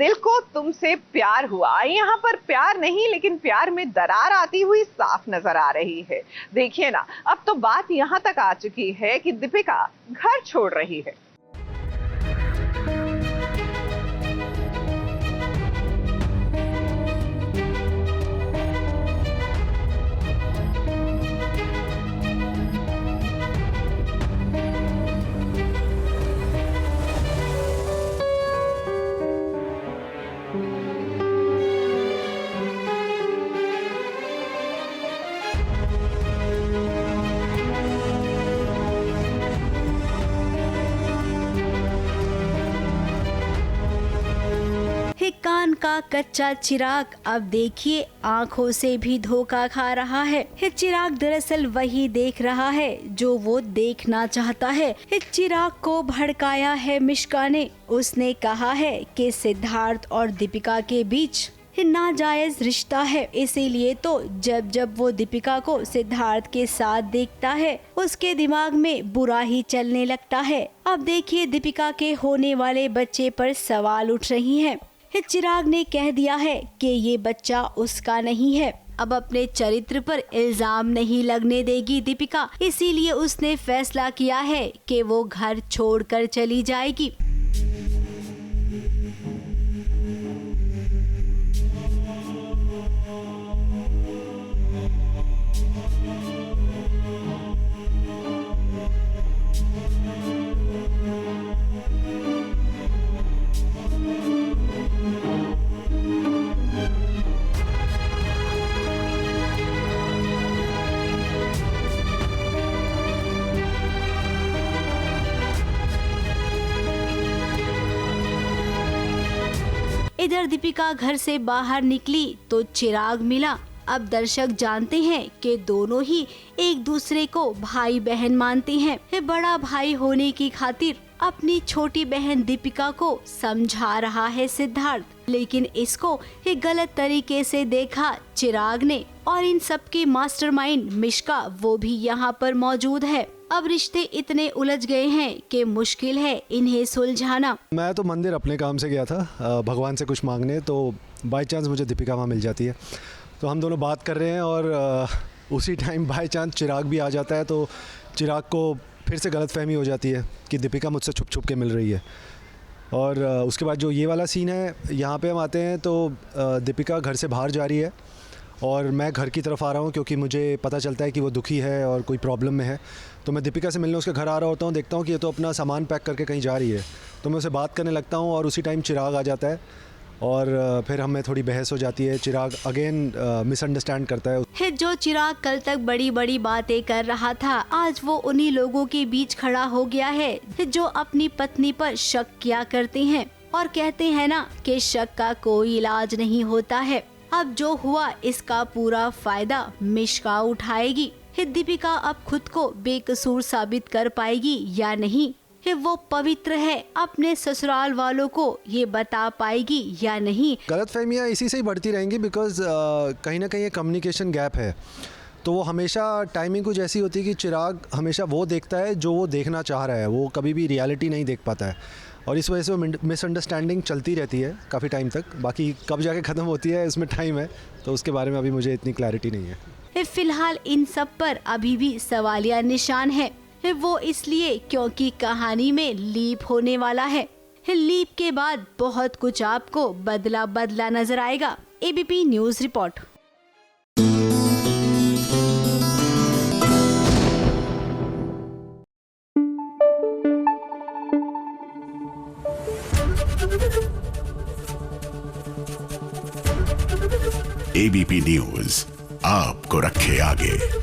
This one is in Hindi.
दिल को तुमसे प्यार हुआ। यहाँ पर प्यार नहीं लेकिन प्यार में दरार आती हुई साफ नजर आ रही है। देखिए ना, अब तो बात यहाँ तक आ चुकी है कि दीपिका घर छोड़ रही है। कान का कच्चा चिराग अब देखिए आंखों से भी धोखा खा रहा है। चिराग दरअसल वही देख रहा है जो वो देखना चाहता है। चिराग को भड़काया है मिश्का ने। उसने कहा है कि सिद्धार्थ और दीपिका के बीच नाजायज रिश्ता है, इसीलिए तो जब जब वो दीपिका को सिद्धार्थ के साथ देखता है उसके दिमाग में बुरा ही चलने लगता है। अब देखिए दीपिका के होने वाले बच्चे पर सवाल उठ रही हैं। चिराग ने कह दिया है कि ये बच्चा उसका नहीं है। अब अपने चरित्र पर इल्जाम नहीं लगने देगी दीपिका, इसीलिए उसने फैसला किया है कि वो घर छोड़कर चली जाएगी। इधर दीपिका घर से बाहर निकली तो चिराग मिला। अब दर्शक जानते हैं कि दोनों ही एक दूसरे को भाई बहन मानते हैं। बड़ा भाई होने की खातिर अपनी छोटी बहन दीपिका को समझा रहा है सिद्धार्थ, लेकिन इसको एक गलत तरीके से देखा चिराग ने। और इन सब की मास्टरमाइंड मिश्का वो भी यहाँ पर मौजूद है। अब रिश्ते इतने उलझ गए हैं कि मुश्किल है इन्हें सुलझाना। मैं तो मंदिर अपने काम से गया था भगवान से कुछ मांगने, तो बाय चांस मुझे दीपिका वहाँ मिल जाती है। तो हम दोनों बात कर रहे हैं और उसी टाइम बाय चांस चिराग भी आ जाता है। तो चिराग को फिर से गलतफहमी हो जाती है कि दीपिका मुझसे छुप छुप के मिल रही है। और उसके बाद जो ये वाला सीन है, यहाँ पे हम आते हैं तो दीपिका घर से बाहर जा रही है और मैं घर की तरफ आ रहा हूँ क्योंकि मुझे पता चलता है कि वो दुखी है और कोई प्रॉब्लम में है। तो मैं दीपिका से मिलने उसके घर आ रहा होता हूँ, देखता हूँ कि ये तो अपना सामान पैक करके कहीं जा रही है। तो मैं उससे बात करने लगता हूँ और उसी टाइम चिराग आ जाता है और फिर हमें थोड़ी बहस हो जाती है। चिराग अगेन मिसअंडरस्टैंड करता है। जो चिराग कल तक बड़ी बड़ी बातें कर रहा था, आज वो उन्हीं लोगों के बीच खड़ा हो गया है जो अपनी पत्नी पर शक किया करते हैं और कहते हैं ना कि शक का कोई इलाज नहीं होता है। अब जो हुआ इसका पूरा फायदा मिश्का उठाएगी। दीपिका अब खुद को बेकसूर साबित कर पाएगी या नहीं, वो पवित्र है अपने ससुराल वालों को ये बता पाएगी या नहीं। गलतफहमियां इसी से ही बढ़ती रहेंगी बिकॉज कहीं ना कहीं कम्युनिकेशन गैप है। तो वो हमेशा टाइमिंग कुछ ऐसी होती है कि चिराग हमेशा वो देखता है जो वो देखना चाह रहा है, वो कभी भी रियलिटी नहीं देख पाता है और इस वजह से वो मिसअंडरस्टैंडिंग चलती रहती है काफ़ी टाइम तक। बाकी कब जाके ख़त्म होती है इसमें टाइम है, तो उसके बारे में अभी मुझे इतनी क्लैरिटी नहीं है। फिलहाल इन सब पर अभी भी सवालिया निशान है। वो इसलिए क्योंकि कहानी में लीप होने वाला है। लीप के बाद बहुत कुछ आपको बदला बदला नजर आएगा। ABP news report. ABP news आपको रखे आगे।